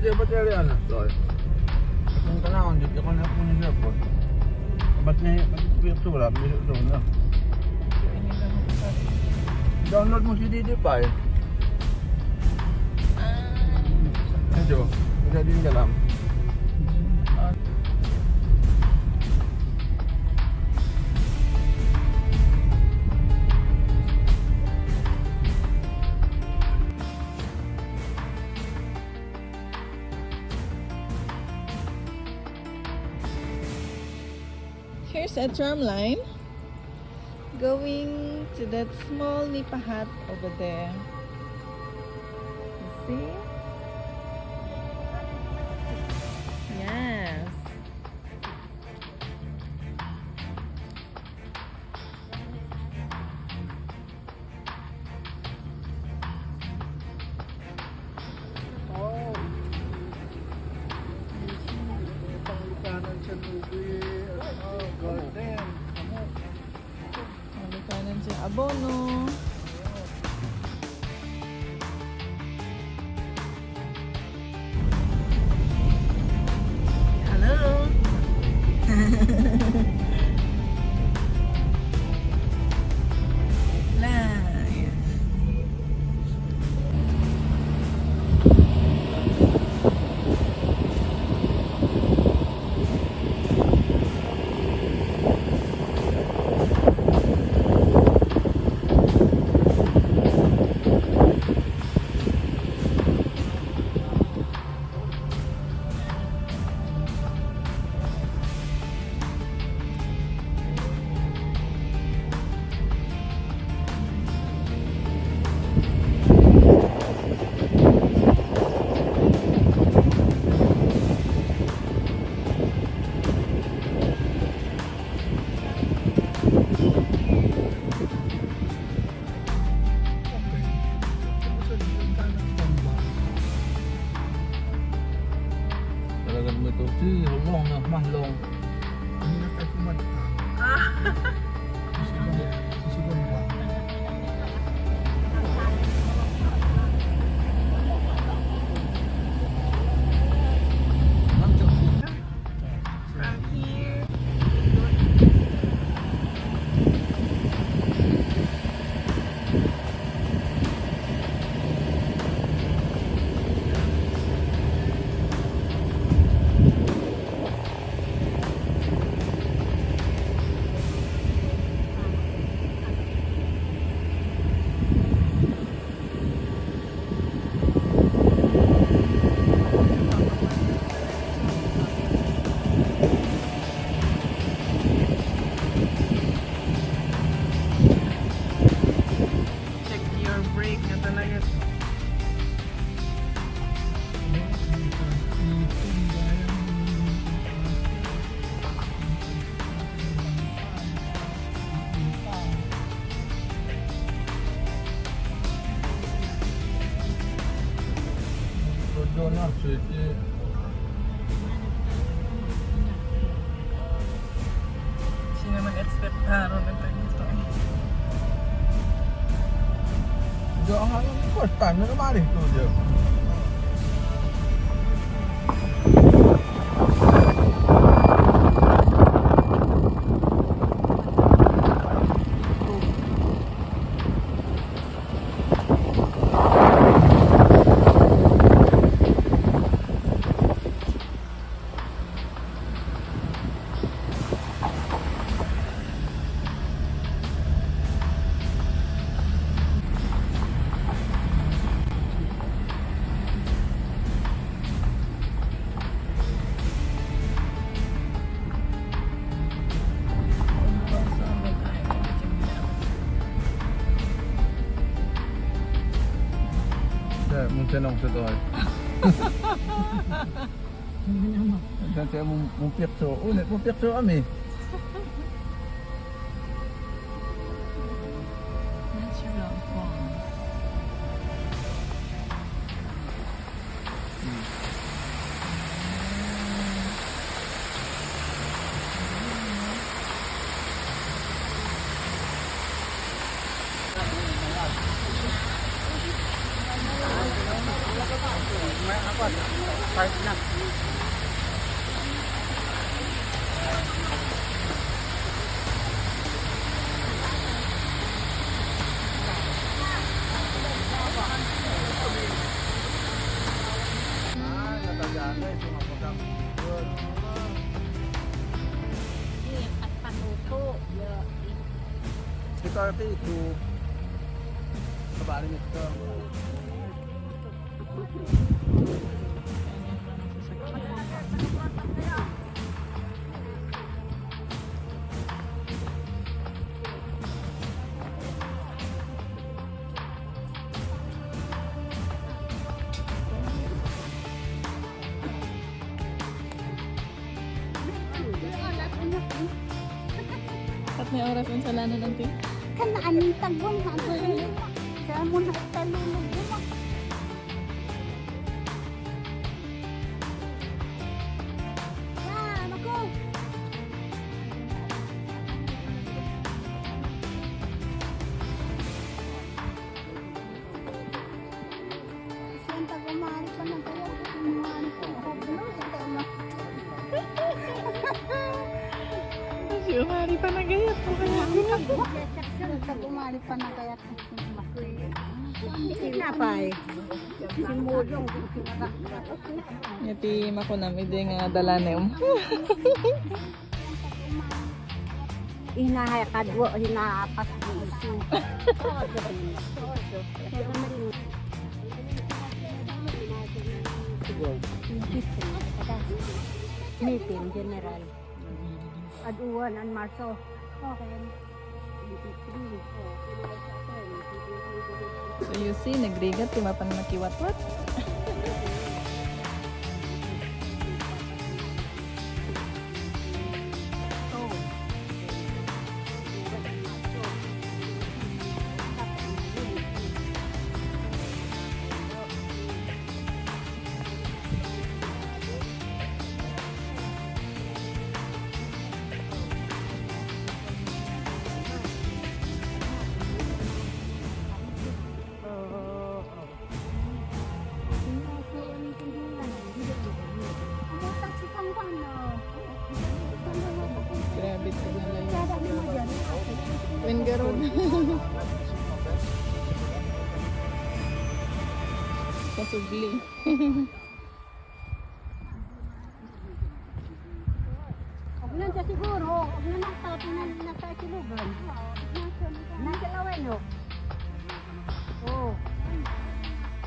dia betul dia anak soal. Kung tanawon dito ko na po niya po. Ba't niya ito wala dito na. Download mo si Didi pa eh. Ito, udah di dalam. Here's a tram line going to that small nipa hut over there. You see? Yes. Oh. Panglukanan sa lubi. Oh, golden. Kanan siya abono. Hello. Live. Talagang may ito. Si hulong na mahlong. Hindi na tayo pumadaan. Isigan ba? From here. Check your brake na talaga. Rodyo na, sige. Sino mag-expect ron na ganito eh. Rodyo ang alam, first time na naman ito Rodyo. Muntinong sa doon. Dan saya mumpirso. Ulit mumpirso kami. Natural falls. park na. Natagana, sumaputak. At panuto. Ito ate, ito. Kabali nito. At may oras ang salano ng ting. Kanaan yung tagong hanggang kaya mo na talulog mo. Yan ako. Siyang tagumari pa ng kaya kumari ko. Si Umari pa nagayat po kaya. Tagumari pa ng kaya Sinapay. Simulong. Yati makunam, hindi nga dalanem. Hinahakadwo, hinapas mo ito. Meeting general. Aduan ang Marso. Okay. So you see, nagrigat, timapan nakiwatwat. Grabe ito na lang. Wengaron. Pasugli. Huwag lang siya siguro. Huwag na nagtapos na nasa silugan. Nasa lawen o. Oo.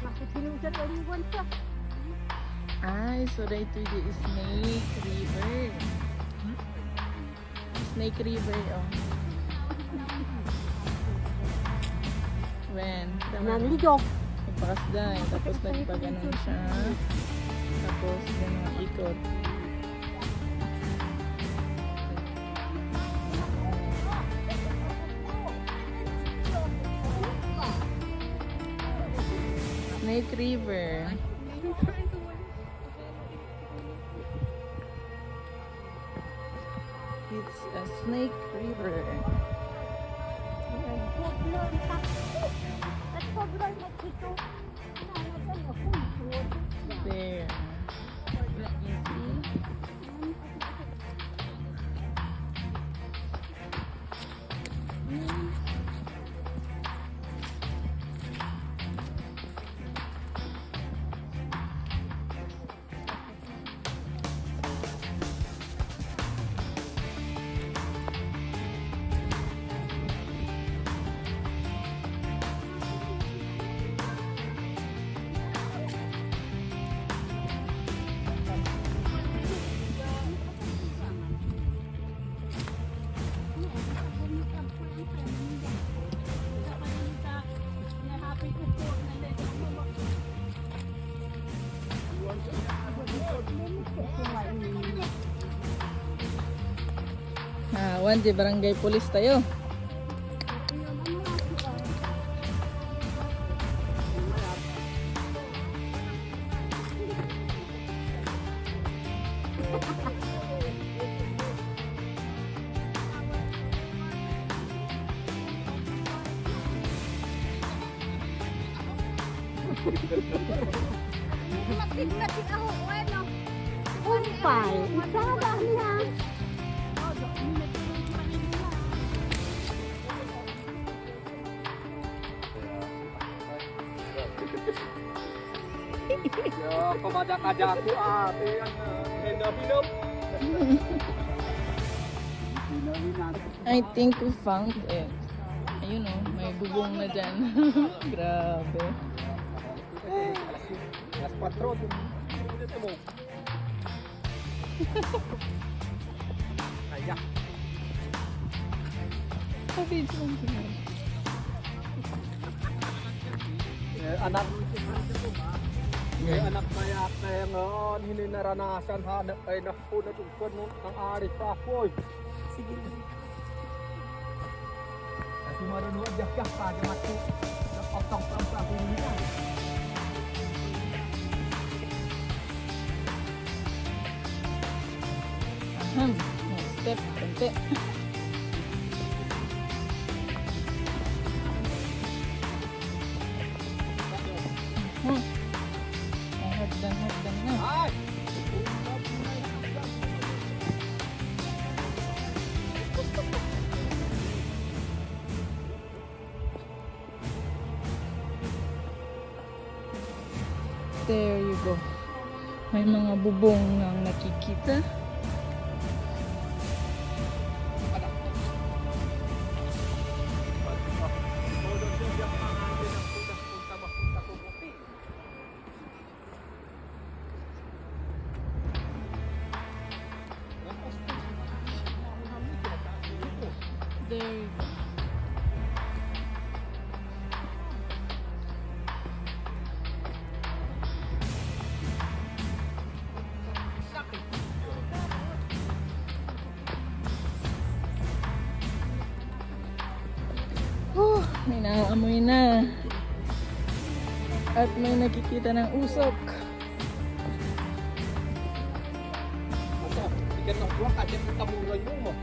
Makisilugan ang iwan siya. Ay, so ito yung Snake River. Snake River, oh. When? Nanligok. Nagpakasday, tapos nagpaganon siya. Tapos ganun, ikot. Snake River. It's a snake river. There. You see? Wan di barangay pulis tayo. Matik ako, ano? Umpay. Masama niya. Ya, pamada-kada ko ate. Hinap-hinap. I think we found it. Ayun oh, may bubong na dyan. Grabe. Alas 4. Ayak. Sabi ito lang sila. Anak anak maya kaya ngayon hindi naranasan hanap ay nakuna tungkol ng ari sa apoy. Sige lang. Kasi marunod jakak pa di mati. Napotong sa apoy nila. Aham. Step, konti. Hagdan na. Ay! There you go. May mga bubong nang nakikita. There you go. May naaamoy na. At may nakikita ng usok. Ikan ng buwak at yung tamuray mo.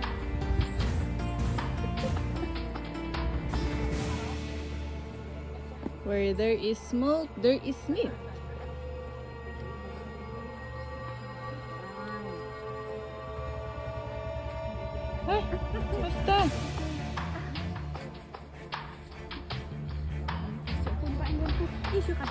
Where there is smoke, there is meat. Ay, basta. Issue ka.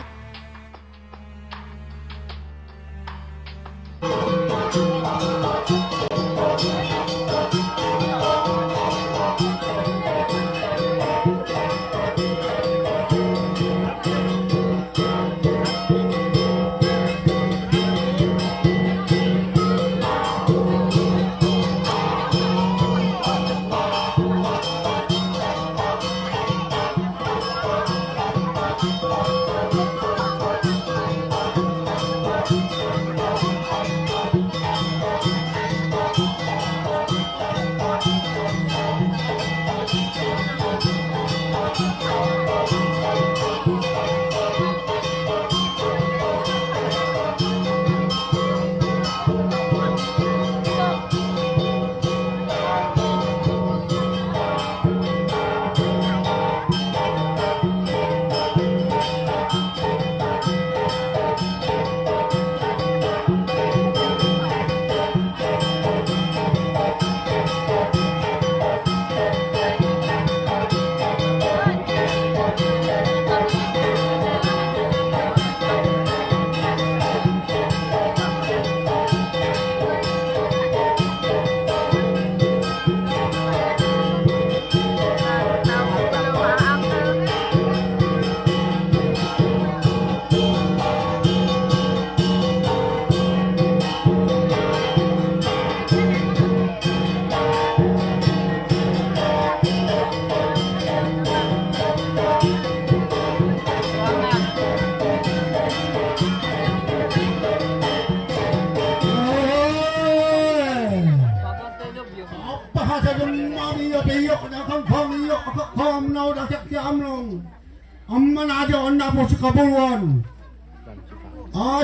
Kabulwan.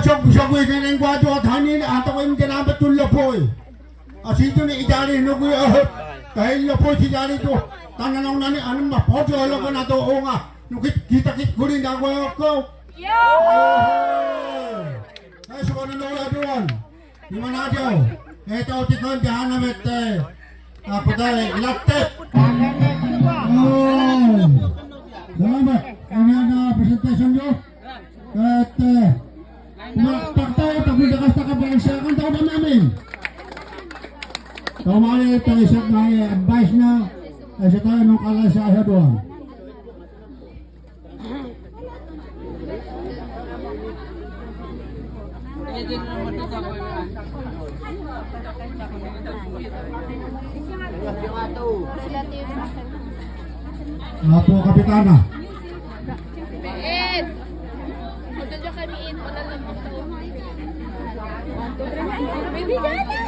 Sok-sok ng gwadyo at hanin at ako yung kinabat yung lapoy. Asito ni idari nugoy ahot. Dahil lapoy si idari to. Tananong nani anong mapodyo alam ko na to o nga. Nukit kita-kit ko rin ako. Ay, suwan na everyone. Di manadyo. Ito, tikon, diyan namit, patay, ilaktip. Salamat. Ang presentation nyo. At, pagtayo, pagbidakas na kabalansa, ang tao na namin. Tumali, isip na advice na, ay sa tayo nung kalay sa aha doon. Apo, Kapitana. Ed! Huwag dyan kami in. Wala lang ang tao. Baby Dana!